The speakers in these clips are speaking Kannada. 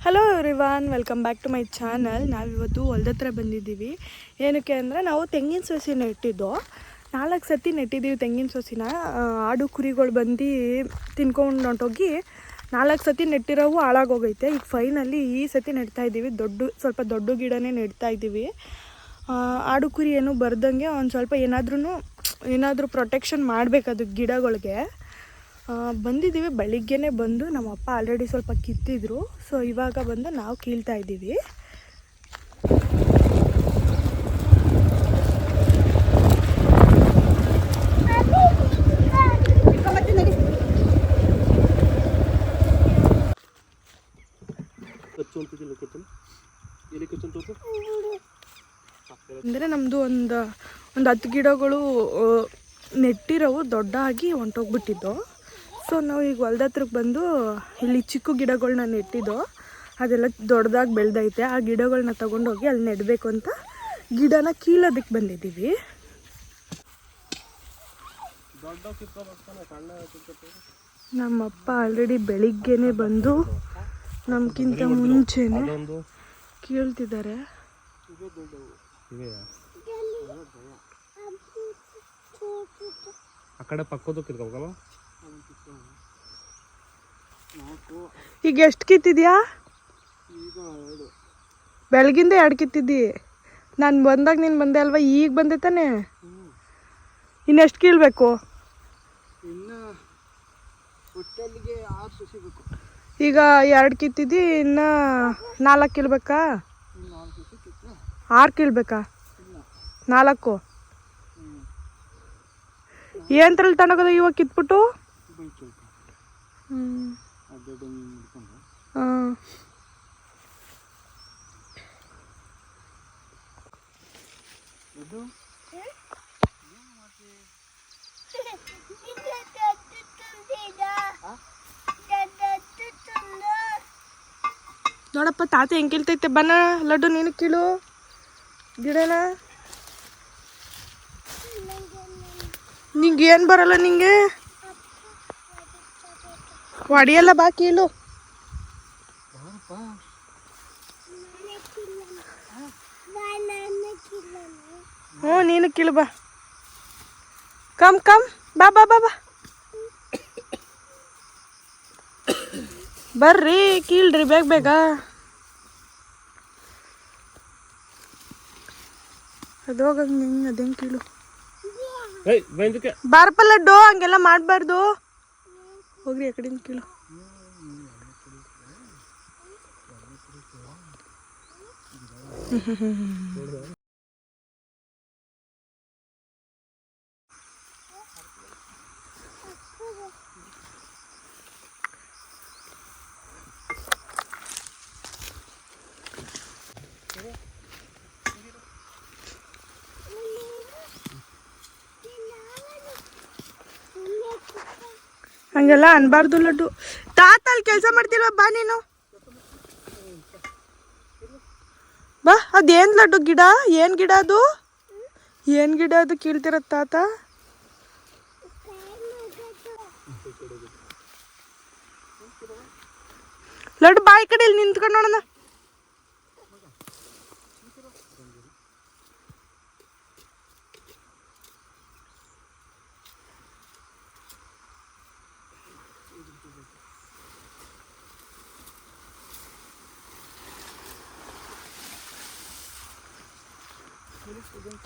Hello everyone, welcome back to my channel. ನಾವಿವತ್ತು ಹೊಲ್ದ ಹತ್ರ ಬಂದಿದ್ದೀವಿ. ಏನಕ್ಕೆ ಅಂದರೆ ನಾವು ತೆಂಗಿನ ಸಸಿ ನೆಟ್ಟಿದ್ದು 4 ಸತಿ ನೆಟ್ಟಿದ್ದೀವಿ. ತೆಂಗಿನ ಸಸಿನ ಆಡು ಕುರಿಗಳು ಬಂದು ತಿನ್ಕೊಂಡು ಹೊಂಟೋಗಿ 4 ಸತಿ ನೆಟ್ಟಿರೋವು ಹಾಳಾಗೋಗೈತೆ. ಈಗ ಫೈನಲಿ ಈ ಸತಿ ನೆಡ್ತಾಯಿದ್ದೀವಿ. ಸ್ವಲ್ಪ ದೊಡ್ಡ ಗಿಡನೇ ನೆಡ್ತಾಯಿದ್ದೀವಿ. ಆಡು ಕುರಿ ಏನು ಬರ್ದಂಗೆ ಒಂದು ಸ್ವಲ್ಪ ಏನಾದರೂ ಪ್ರೊಟೆಕ್ಷನ್ ಮಾಡಬೇಕು ಅದು ಗಿಡಗಳಿಗೆ. ಬಂದಿದ್ದೀವಿ. ಬೆಳಿಗ್ಗೆನೇ ಬಂದು ನಮ್ಮಪ್ಪ ಆಲ್ರೆಡಿ ಸ್ವಲ್ಪ ಕಿತ್ತಿದ್ರು. ಸೊ ಇವಾಗ ಬಂದು ನಾವು ಕೀಳ್ತಾ ಇದ್ದೀವಿ. ಅಂದರೆ ನಮ್ಮದು ಒಂದು 10 ಗಿಡಗಳು ನೆಟ್ಟಿರೋವು ದೊಡ್ಡಾಗಿ ಹೊಂಟೋಗ್ಬಿಟ್ಟಿದ್ದು. ಸೊ ನಾವು ಈಗ ಹೊಲ್ದ ಹತ್ರಕ್ಕೆ ಬಂದು ಇಲ್ಲಿ ಚಿಕ್ಕ ಗಿಡಗಳನ್ನ ನೆಟ್ಟಿದ್ದು ಅದೆಲ್ಲ ದೊಡ್ಡದಾಗಿ ಬೆಳೆದೈತೆ. ಆ ಗಿಡಗಳನ್ನ ತೊಗೊಂಡೋಗಿ ಅಲ್ಲಿ ನೆಡಬೇಕು ಅಂತ ಗಿಡನ ಕೀಳೋದಕ್ಕೆ ಬಂದಿದ್ದೀವಿ. ನಮ್ಮಪ್ಪ ಆಲ್ರೆಡಿ ಬೆಳಿಗ್ಗೆನೆ ಬಂದು ನಮ್ಗಿಂತ ಮುಂಚೆನೆ ಕೀಳ್ತಿದ್ದಾರೆ. ಆ ಕಡೆ ಪಕ್ಕದಕ್ಕೆ ಇರ್ಬೇಕಲ್ಲ. ಈಗ ಎಷ್ಟು ಕಿತ್ತಿದ್ಯಾ? ಬೆಳಗಿಂದ 2 ಕಿತ್ತಿದ್ದಿ. ನಾನು ಬಂದಾಗ ನೀನು ಬಂದೆ ಅಲ್ವಾ? ಈಗ ಬಂದೆ ತಾನೆ. ಇನ್ನೆಷ್ಟು ಕೀಳ್ಬೇಕು? ಈಗ 2 ಕಿತ್ತಿದ್ದಿ, ಇನ್ನು 4 ಕೀಳ್ಬೇಕಾ? 6 ಕೀಳ್ಬೇಕಾ? 4 ಏನ್ರಲ್ಲಿ ತಗೊಂಡೋಗೋದು ಇವಾಗ ಕಿತ್ಬಿಟ್ಟು? ನೋಡಪ್ಪ ತಾತ ಹೆಂಗೆ ಕೀಳ್ತೈತೆ. ಬನ್ನ ಲಡ್ಡು ನೀನು ಕೀಳು ಗಿಡನ. ನಿಂಗೆ ಏನು ಬರಲ್ಲ? ನಿಂಗೆ ಹೊಡಿಯಲ್ಲ. ಬಾ ಕೀಳು. ಹ್ಞೂ ನೀನು ಕೀಳು. ಬಾ ಕಮ್ ಬಾ ಬಾ ಬಾ ಬಾ ಬರ್ರಿ ಕೀಳ್ರಿ ಬೇಗ. ಅದು ಹೋಗ ಅದೇನು ಕೀಳು. ಬಾರಪ್ಪ ಲಡ್ಡು, ಹಂಗೆಲ್ಲ ಮಾಡಬಾರ್ದು. ಹೋಗ್ರಿ ಆ ಕಡೆಯಿಂದ ಕೀಳು. ಹಂಗೆಲ್ಲ ಅನ್ಬಾರ್ದು ಲಡ್ಡು. ತಾತ ಅಲ್ಲಿ ಕೆಲಸ ಮಾಡ್ತಿಲ್ವ? ಬಾ ನೀನು ಬಾ. ಅದೇನು ಲಡ್ಡು ಗಿಡ? ಏನು ಗಿಡ ಅದು? ಏನು ಗಿಡ ಅದು ಕೀಳ್ತಿರೋದು ತಾತ? ಲಡ್ಡು ಬಾಯಿ ಕಡೆ ಇಲ್ಲಿ ನಿಂತ್ಕೊಂಡು ನೋಡೋಣ.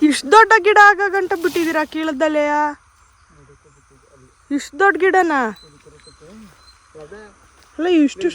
ಇಷ್ಟು ದೊಡ್ಡ ಗಿಡ ಆಗ ಗಂಟ ಬಿಟ್ಟಿದ್ದೀರಾ ಕೀಳದಲ್ಲೆಯ? ಇಷ್ಟು ದೊಡ್ಡ ಗಿಡನಾ? ಅಲ್ಲ ಇಷ್ಟು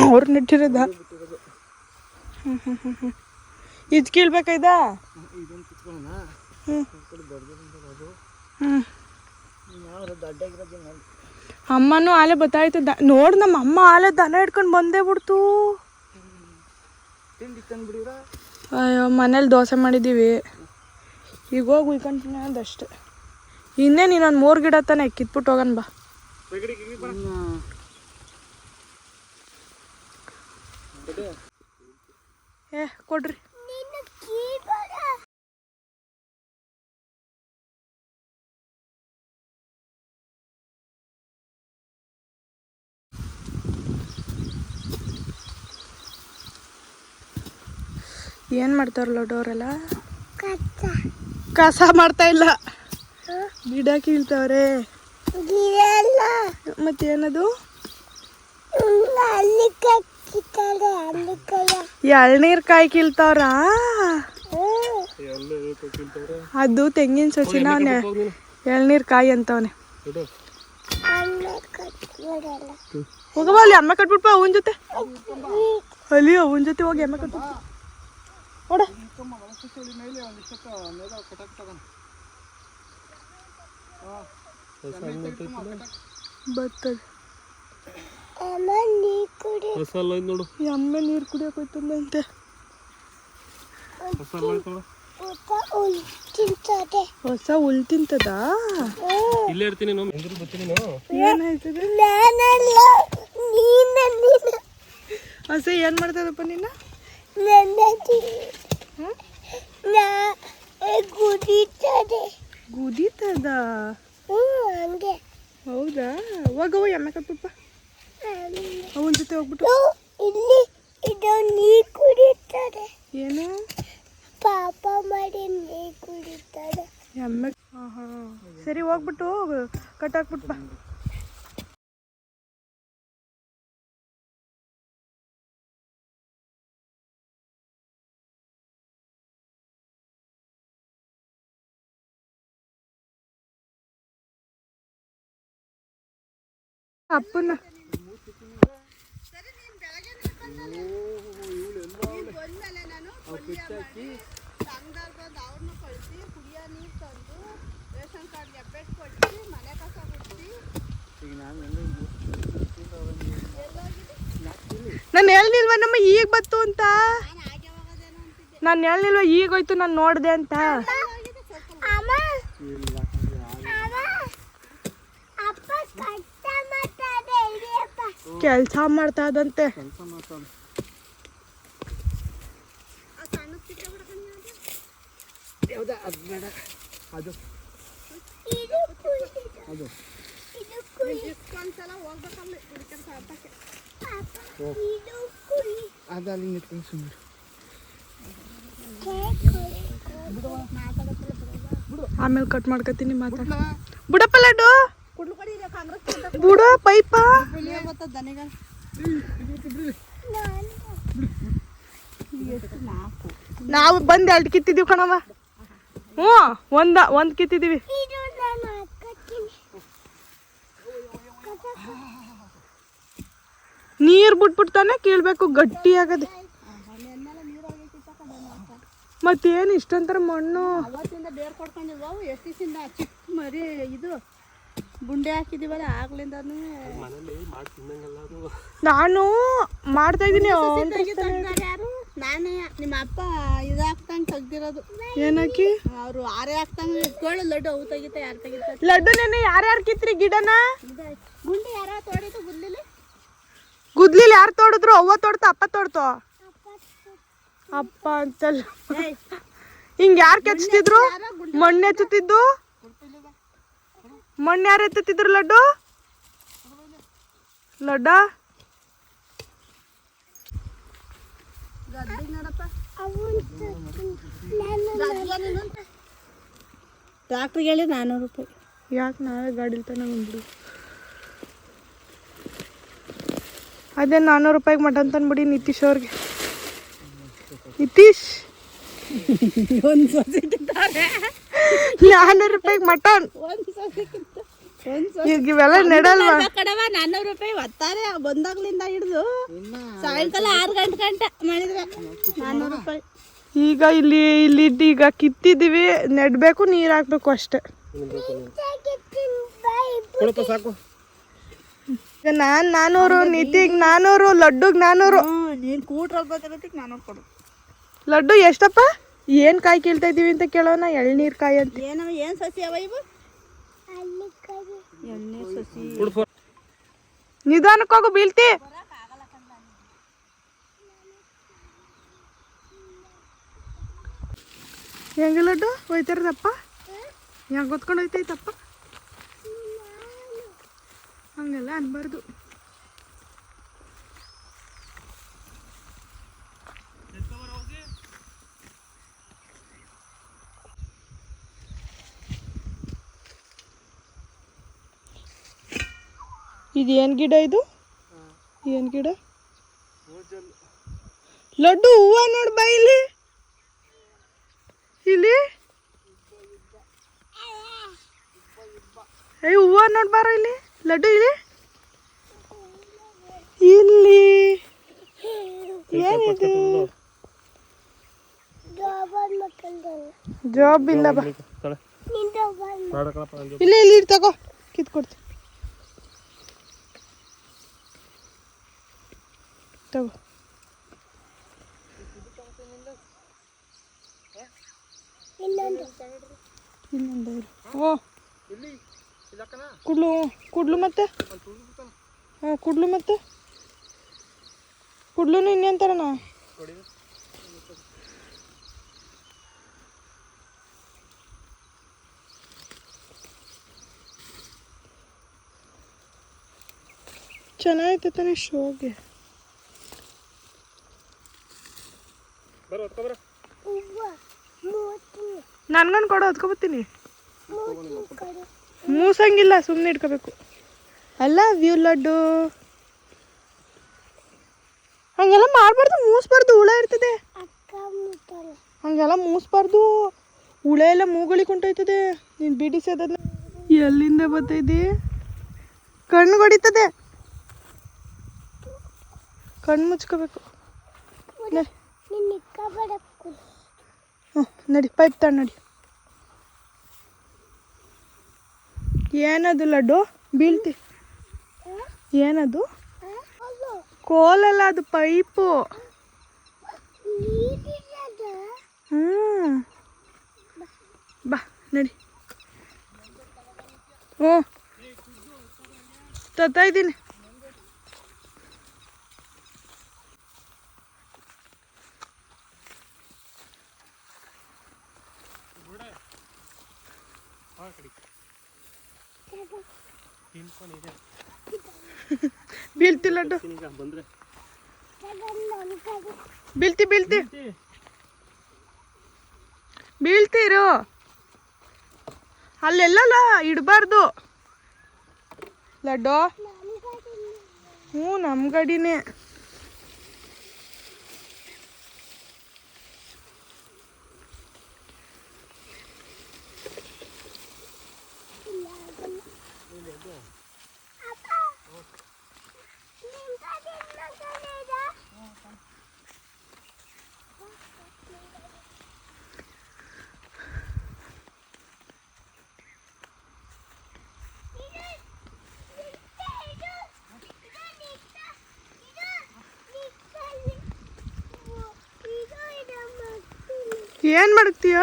ಅವ್ರು ನೆಟ್ಟಿರೋದ? ಇದು ಕೀಳ್ಬೇಕಾಯ್ತಾ? ಅಮ್ಮನೂ ಆಲೆ ಬತ್ತಾಯ್ತು. ನೋಡ್ ನಮ್ಮ ಅಮ್ಮ ಆಲೆ ದನ ಹಿಡ್ಕೊಂಡು ಬಂದೇ ಬಿಡ್ತು. ಅಯ್ಯೋ, ಮನೇಲಿ ದೋಸೆ ಮಾಡಿದ್ದೀವಿ. ಈಗ ಹೋಗಿ ಉಯ್ಕೊಂತೀನಿ ಅದಷ್ಟೆ. ಇನ್ನೇನು ಇನ್ನೊಂದು 3 ಗಿಡ ತಾನೆ ಕಿತ್ಬಿಟ್ಟು ಹೋಗೋಣ. ಬಾ ಕೊಡ್ರಿ. ಏನು ಮಾಡ್ತಾರ ಲಡ್ಡೋರೆಲ್ಲ? ಕಸ ಮಾಡ್ತಾ ಇಲ್ಲ, ಗಿಡ ಕೀಳ್ತಾವ್ರೆ. ಮತ್ತೇನದು? ಎಳ್ನೀರ್ ಕಾಯಿ ಕೀಳ್ತಾವ್ರ. ಅದು ತೆಂಗಿನ ಸಸಿನ ಎಳ್ನೀರ್ ಕಾಯಿ ಅಂತವನೆ. ಹೋಗವ ಅಲ್ಲಿ ಅಮ್ಮ ಕಟ್ಬಿಟ್ಪ ಅವನ ಜೊತೆ. ಅಲ್ಲಿ ಅವನ ಜೊತೆ ಹೋಗಿ ಅಮ್ಮ ಕಟ್ಬಿಟ್ಟು ನೋಡ. ಬರ್ತದೆ ಎಮ್ಮೆ ನೀರು ಕುಡಿಯಕ್ಕೆ ಹೋಯ್ತಂತೆ. ಹೊಸ ಹುಲ್ ತಿಂತದ? ಹೊಸ ಏನ್ ಮಾಡ್ತದಪ್ಪ ನೀನ? ಗುದಿತದ? ಹೌದಾ? ಹೋಗವ ಎಮ್ಮೆ ಕಟ್ಬಿಟ್ಪ ಅವನ ಜೊತೆ ಹೋಗ್ಬಿಟ್ಟು. ಏನು ಪಾಪ ಮಾಡಿ ನೀರು ಕುಡಿತಾರೆ ಎಮ್ಮೆ? ಸರಿ ಹೋಗ್ಬಿಟ್ಟು ಕಟ್ಟಾಕ್ಬಿಟ್ಪ. ಅಪ್ಪನ ನಾನು ಹೇಳ್ನಿಲ್ವ ನಮ್ಮ ಈಗ ಬತ್ತು ಅಂತ? ನಾನು ಹೇಳ್ನಿಲ್ವ ಈಗ ಹೋಯ್ತು ನಾನು ನೋಡಿದೆ ಅಂತ? ಕೆಲಸ ಮಾಡ್ತಾ ಇದಂತೆ. ಆಮೇಲೆ ಕಟ್ ಮಾಡ್ಕೊತೀನಿ. ಮಾತಾಡ ಬಿಡಪ್ಪ ಲಡ್ಡು, ಬಿಡ ಪೈಪ. ನಾವು ಬಂದು 2 ಕಿತ್ತಿದೀವಿ ಕಣವ. ಹ್ಞೂ ಒಂದು ಕಿತ್ತಿದೀವಿ. ನೀರು ಬಿಟ್ಬಿಡ್ತಾನೆ ಕೀಳ್ಬೇಕು, ಗಟ್ಟಿ ಆಗದೆ. ಮತ್ತೇನು ಇಷ್ಟಂತರ ಮಣ್ಣು? ಅವತ್ತಿಂದ ಬೇರ್ ಕೊಡ್ಕೊಂಡಿಲ್ವ? ಎಷ್ಟು ದಿವಸದಿಂದ ಚಿಕ್ಕ ಮರಿ ಇದು ಬುಂಡೆ ಹಾಕಿದೀವಲ್ಲ ಆಗ್ಲಿಂದ. ನಾನು ಮಾಡ್ತಾ ಇದ್ದೀನಿ. ಯಾರು? ನಾನೇ. ನಿಮ್ಮ ಅಪ್ಪ ಇದಾಗ್ತಂಗೆ ತೆಗ್ದಿರೋದು. ಏನಕ್ಕಿ? ಅವರು ಆರೆ ಹಾಕ್ತಂಗೆ ಇಟ್ಕೊಳ್ಳು. ಲಡ್ಡು ಅವು ತೆಗಿತ ಯಾರು ತೆಗಿತಾರೆ? ಲಡ್ಡು ನೆನೆ ಯಾರ್ಯಾರು ಕಿತ್ರಿ ಗಿಡನ? ಗುಂಡಿ ಯಾರ ತೋಡಿತು? ಗುದ್ಲಿಲಿ ಯಾರು ತೋಡಿದ್ರು? ಅವ್ವ ತೋಡ್ತ ಅಪ್ಪ ತೋಡ್ತು? ಅಪ್ಪ ಅಂತಲ್ಲ. ಹಿಂಗ್ ಯಾರು ಕೆಚ್ತಿದ್ರು? ಮಣ್ಣು ಎತ್ತುತ್ತಿದ್ದು? ಮಣ್ಣು ಯಾರು ಎತ್ತುತ್ತಿದ್ರು? ಲಡ್ಡು ಲಡ್ಡ ಟ್ರಾಕ್ಟ್ರಿಗೆ ಹೇಳಿ 400 ರೂಪಾಯಿ. ಯಾಕೆ ನಾವೇ ಗಾಡಿಲಿ ತಾನೆ ಬಂದ್ಬಿಡು. ಅದೇ 400 ರೂಪಾಯಿಗೆ ಮಟನ್ ತಂದ್ಬಿಡಿ ನಿತೀಶ್ ಅವ್ರಿಗೆ. ನಿತೀಶ್ ಒಂದು ಸೊಸೆ ತಿಂತಾರೆ. 400 ರೂಪಾಯಿಗೆ ಮಟನ್. ಒಂದು ಸೊಸೆ ಈಗ ಇವೆಲ್ಲ ನೆಡಲ್ವಾ? ಕಡವ 400 ರೂಪಾಯಿ ಒತ್ತಾರೆ. ಬಂದಾಗ್ಲಿಂದ ಹಿಡಿದು ಸಾಯಂಕಾಲ 6 ಗಂಟೆ ಮಾಡಿದ್ರೆ 400 ರೂಪಾಯಿ. ಈಗ ಇಲ್ಲಿ ಈಗ ಕಿತ್ತಿದ್ದೀವಿ, ನೆಡ್ಬೇಕು, ನೀರು ಹಾಕ್ಬೇಕು ಅಷ್ಟೇ. ನಾನು 400, ನಿತಿಗೆ 400, ಲಡ್ಡುಗೆ 400. ನೀನು ಕೂಟ್ರಲ್ಲಿ ಬರ್ತಿರೋದಕ್ಕೆ 400 ಕೊಡು. ಲಡ್ಡು ಎಷ್ಟಪ್ಪ? ಏನು ಕಾಯಿ ಕೀಳ್ತಾ ಇದ್ದೀವಿ ಅಂತ ಕೇಳೋಣ. ಎಳ್ನೀರು ಕಾಯಿ ಅಂತ. ಏನು ಸಸಿ ಅವ ಇವು? ಎಳ್ನೀರು ಸಸಿ. ನಿಧಾನಕ್ಕೆ ಹೋಗು, ಬೀಳ್ತಿ. ಹೆಂಗೆ ಲಡ್ಡು ಹೋಯ್ತಾರದಪ್ಪ? ಹೆಂಗೆ ಹೊತ್ಕೊಂಡು ಹೋಯ್ತೈತಪ್ಪ? ಹಂಗೆಲ್ಲ ಅನ್ಬಾರ್ದು. ಇದು ಏನು ಗಿಡ ಇದು? ಏನು ಗಿಡ? ಲಡ್ಡು ಹೂವು ನೋಡಿ ಬಾ ಇಲ್ಲಿ. ಇಲ್ಲಿ ಹೂವು ನೋಡಿ ಬಾರೋ ಇಲ್ಲಿ. ಲಡ್ಡು ಇಲ್ಲಿ ಇಲ್ಲಿ ಏನಿದು? ಜಾಬ್ ಇಲ್ಲ ಬಾ. ಇಲ್ಲ ಇಲ್ಲಿ ತಗೋ, ಕಿತ್ಕೊಡ್ತೀನಿ ತಗೋ. ಇನ್ನೊಂದು ಓ ಕುಡ್ಲು ಕುಡ್ಲು ಮತ್ತೆ ಹಾಂ ಕುಡ್ಲು ಮತ್ತೆ ಕುಡ್ಲು ಇನ್ನೇಂತಾರಣ. ಚೆನ್ನಾಗೈತೆ ತಾನೆ ಶೋಗೆ. ನನ್ಗನ್ ಕೊಡು, ಹೊತ್ಕೊಬತ್ತೀನಿ. ಮೂಸಂಗಿಲ್ಲ, ಸುಮ್ಮನೆ ಇಟ್ಕೋಬೇಕು. ಅಲ್ಲ ವ್ಯೂ ಲಡ್ಡು ಹಂಗೆಲ್ಲ ಮಾಡಬಾರ್ದು, ಮೂಸ್ಬಾರ್ದು, ಹುಳ ಇರ್ತದೆ. ಹಂಗೆಲ್ಲ ಮೂಸ್ಬಾರ್ದು, ಹುಳ ಎಲ್ಲ ಮೂಗಳಿಗೆ ಹೊಂಟೋಯ್ತದೆ. ನೀನು ಬಿಡಿಸೋದನ್ನ ಎಲ್ಲಿಂದ ಬರ್ತೈತಿ? ಕಣ್ಣು ಹೊಡಿತದೆ, ಕಣ್ಣು ಮುಚ್ಕೋಬೇಕು. ಹ್ಞೂ ನಡಿ, ಪೈಪ್ ತಗೊಂಡು ನಡಿ. ಏನದು ಲಡ್ಡು ಬೀಳ್ತಿ? ಏನದು? ಕೋಲಲ್ಲ, ಅದು ಪೈಪು. ಹ್ಞೂ ಬಾ ನಡಿ. ಹ್ಞೂ ತತ್ತಾ ಇದ್ದೀನಿ. ಬೀಳ್ತಿ ಲಡ್ಡು, ಬೀಳ್ತಿ ಬೀಳ್ತಿ ಬೀಳ್ತೀರು. ಅಲ್ಲೆಲ್ಲ ಇಡಬಾರ್ದು ಲಡ್ಡು. ಹ್ಞೂ ನಮ್ಮ ಗಾಡಿನೇ. ಏನ್ ಮಾಡ್ತೀಯ?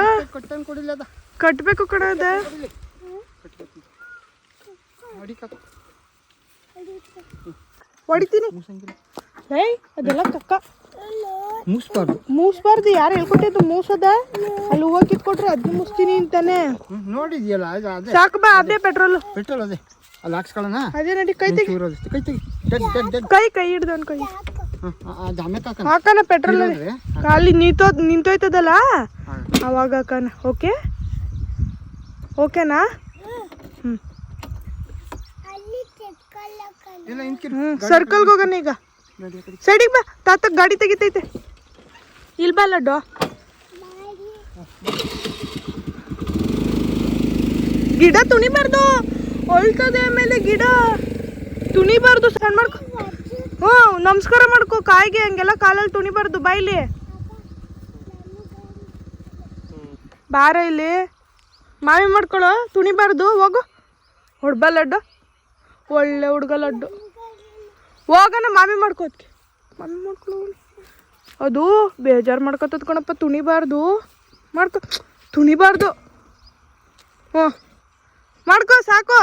ಕಟ್ಬೇಕು ಕಣದ. ಹೊಡಿತೀನಿ. ಏಯ್ ಅದೆಲ್ಲ ಕಕ್ಕ ಮೂಸ್ಬಾರ್ದು. ಯಾರು ಹೇಳ್ಕೊಟ್ಟಿದ್ದು ಮೂಸದ? ಅಲ್ಲಿ ಹೂವು ಕಿತ್ಕೊಟ್ರೆ ಅದನ್ನ ಮುಸ್ತೀನಿ ಅಂತಾನೆ. ನೋಡಿದ್ಯಲ್ಲ, ಸಾಕು ಬಾ. ಅದೇ ಪೆಟ್ರೋಲ್ ಅದೇ ಅಲ್ಲಿ ಹಾಕ್ಸ್ಕೊಳ್ಳೋಣ. ಅದೇ ನಡಿ. ಕೈ ತೆಗಿ, ಕೈ ಹಿಡ್ದು ಒಂದು ಕೈ ಹಾಕಣ. ಪೆಟ್ರೋಲ್ ಅಲ್ಲಿ ನಿಂತೋಯ್ತದಲ್ಲ ಅವಾಗ ಹಾಕಣ. ಓಕೆ ಓಕೆನಾ? ಸರ್ಕಲ್ಗೆ ಹೋಗೋಣ ಈಗ. ಸೈಡಿಗೆ ಬಾ, ತಾತ ಗಾಡಿ ತೆಗಿತೈತೆ. ಇಲ್ಲಿ ಬಾ ಲಡ್ಡು. ಗಿಡ ತುಣಿಬಾರ್ದು, ಹೊಳ್ತದೆ. ಆಮೇಲೆ ಗಿಡ ತುಣಿಬಾರ್ದು. ಸಣ್ಣ ಮಾಡ್ಕೊ. ಹ್ಞೂ ನಮಸ್ಕಾರ ಮಾಡ್ಕೊ ಕಾಯಿಗೆ. ಹಂಗೆಲ್ಲ ಕಾಲಲ್ಲಿ ತುಣಿಬಾರ್ದು. ಬಾಯ್ಲಿ ಬಾರ ಇಲ್ಲಿ. ಮಾವಿ ಮಾಡ್ಕೊಳ್ಳೋ, ತುಣಿಬಾರ್ದು. ಹೋಗು. ಹೊಡ್ಬ ಲಡ್ಡು, ಒಳ್ಳೆ ಹುಡ್ಗ ಲಡ್ಡು. ಹೋಗೋಣ ಮಾಮಿ ಮಾಡ್ಕೋದಕ್ಕೆ. ಮಾಮಿ ಮಾಡ್ಕೊಳ್ಳೋ. ಅದು ಬೇಜಾರು ಮಾಡ್ಕೊತದ ಕಣಪ್ಪ. ತುಣಿಬಾರ್ದು. ಮಾಡ್ಕೊ, ತುಣಿಬಾರ್ದು. ಹ್ಞೂ ಮಾಡ್ಕೊ, ಸಾಕು.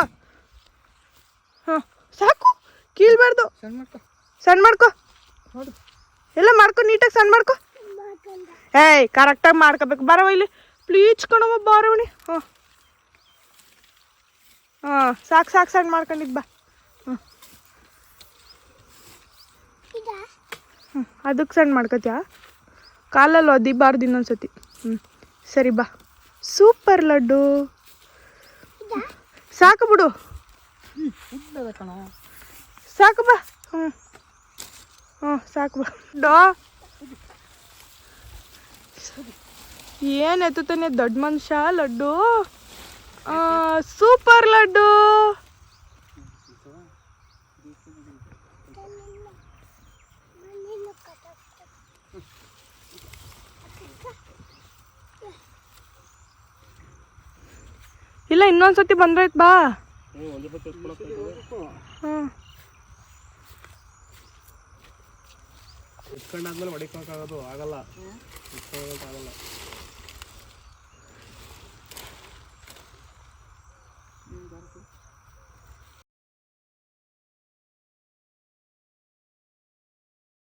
ಹಾಂ ಸಾಕು, ಕೀಳ್ಬಾರ್ದು. ಸಣ್ಣ ಮಾಡ್ಕೊ, ಎಲ್ಲ ಮಾಡ್ಕೊ ನೀಟಾಗಿ. ಸಣ್ಣ ಮಾಡ್ಕೊ. ಏಯ್ ಕರೆಕ್ಟಾಗಿ ಮಾಡ್ಕೋಬೇಕು. ಬರವ ಇಲ್ಲಿ ಪ್ಲೀಸ್ ಕಣವ, ಬಾರವಣಿ. ಹಾಂ ಹಾಂ ಸಾಕು ಸಾಕು, ಸಣ್ಣ ಮಾಡ್ಕೊಂಡಿದ್ದು ಬಾ. ಹ್ಞೂ ಹ್ಞೂ ಅದಕ್ಕೆ ಸಣ್ಣ ಮಾಡ್ಕೊತ್ಯಾ? ಕಾಲಲ್ಲಿ ಒದಿಬಾರ್ದು ಇನ್ನೊಂದ್ಸತಿ. ಹ್ಞೂ ಸರಿ ಬಾ. ಸೂಪರ್ ಲಡ್ಡು. ಸಾಕು ಬಿಡು. ಸಾಕು ಬಾ. ಹ್ಞೂ ಸಾಕು ಬಾ. ಡೋ ಏನು ಎತ್ತುತ್ತಾನೆ ದೊಡ್ಡ ಮನುಷ್ಯ. ಲಡ್ಡು ಸೂಪರ್ ಲಡ್ಡು. ಇಲ್ಲ ಇನ್ನೊಂದ್ಸತಿ ಬಂದ್ರೈತ್ ಬಾ. ಹಾಂ ಇಟ್ಕೊಂಡಾದ್ಮೇಲೆ ಹೊಡಿಕೋಕ್ಕಾಗೋದು ಆಗಲ್ಲ, ಇಟ್ಕೊಳ್ಳೋಕ್ಕಾಗಲ್ಲ.